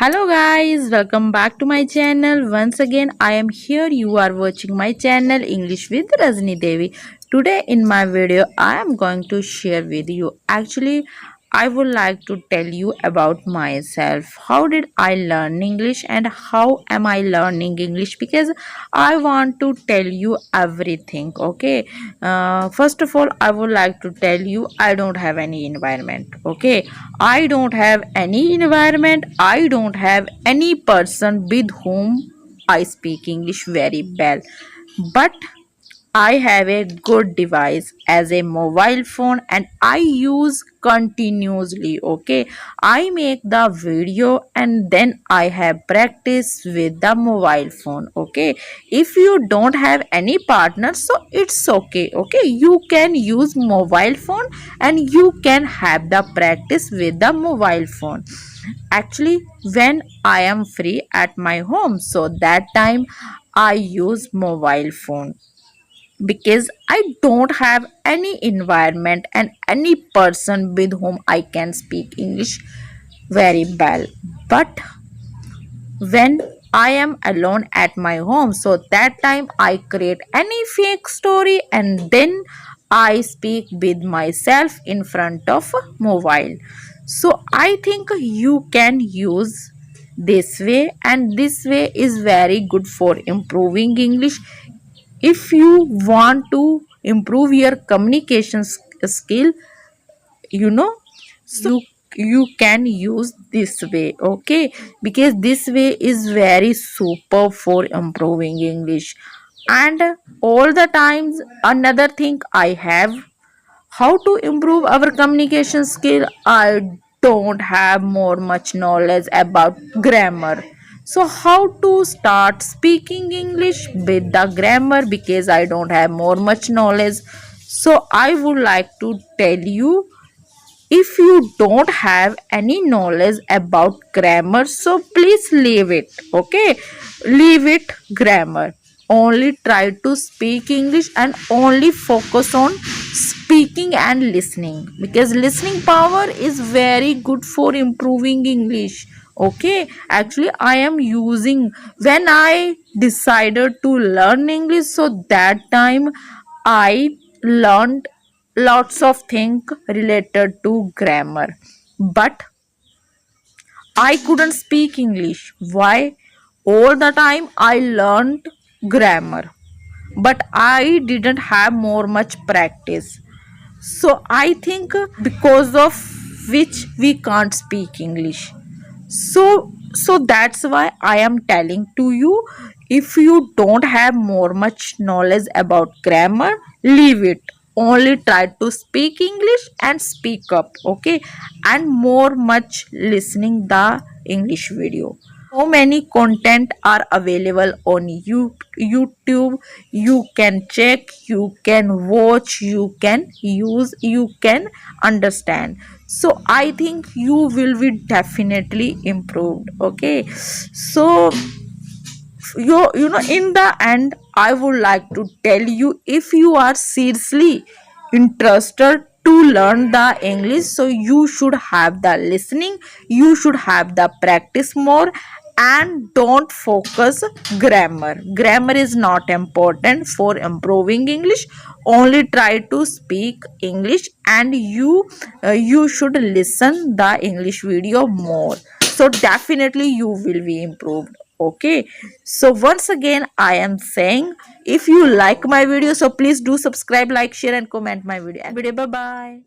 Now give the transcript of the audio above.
Hello guys, welcome back to my channel. Once again, I am here. You are watching my channel English with Rajni Devi. Today in my video, I am going to share with you. Actually, I would like to tell you about myself. How did I learn English and how am I learning English? Because I want to tell you everything. Okay. First of all, I would like to tell you I don't have any environment. Okay. I don't have any environment. I don't have any person with whom I speak English very well. But I have a good device as a mobile phone and I use continuously. Okay, I make the video and then I have practice with the mobile phone. Okay, if you don't have any partner, so it's okay. Okay, you can use mobile phone and you can have the practice with the mobile phone. Actually, when I am free at my home, so that time I use mobile phone because I don't have any environment and any person with whom I can speak English very well. But when I am alone at my home, so that time I create any fake story and then I speak with myself in front of mobile. So I think you can use this way, and this way is very good for improving English. If you want to improve your communication skill, you know, so you can use this way. Okay, because this way is very super for improving English. And all the times, another thing I have, how to improve our communication skill, I don't have more much knowledge about grammar. So how to start speaking English with the grammar, because I don't have more much knowledge. So I would like to tell you, if you don't have any knowledge about grammar, so please leave it. Okay, leave it grammar. Only try to speak English and only focus on speaking and listening, because listening power is very good for improving English. Okay, actually I am using, when I decided to learn English, so that time I learned lots of things related to grammar, but I couldn't speak English. Why? All the time I learned grammar, but I didn't have more much practice. So I think because of which we can't speak English. So that's why I am telling to you, if you don't have more much knowledge about grammar, leave it. Only try to speak English and speak up. Okay, and more much listening the English video. So many content are available on YouTube. You can check, you can watch, you can use, you can understand. So I think you will be definitely improved. Okay, so you know, in the end, I would like to tell you, if you are seriously interested to learn the English, so you should have the listening, you should have the practice more, and don't focus grammar is not important for improving English. Only try to speak English, and you should listen the English video more, so definitely you will be improved. Okay, so once again I am saying, if you like my video, so please do subscribe, like, share and comment my video. Bye bye.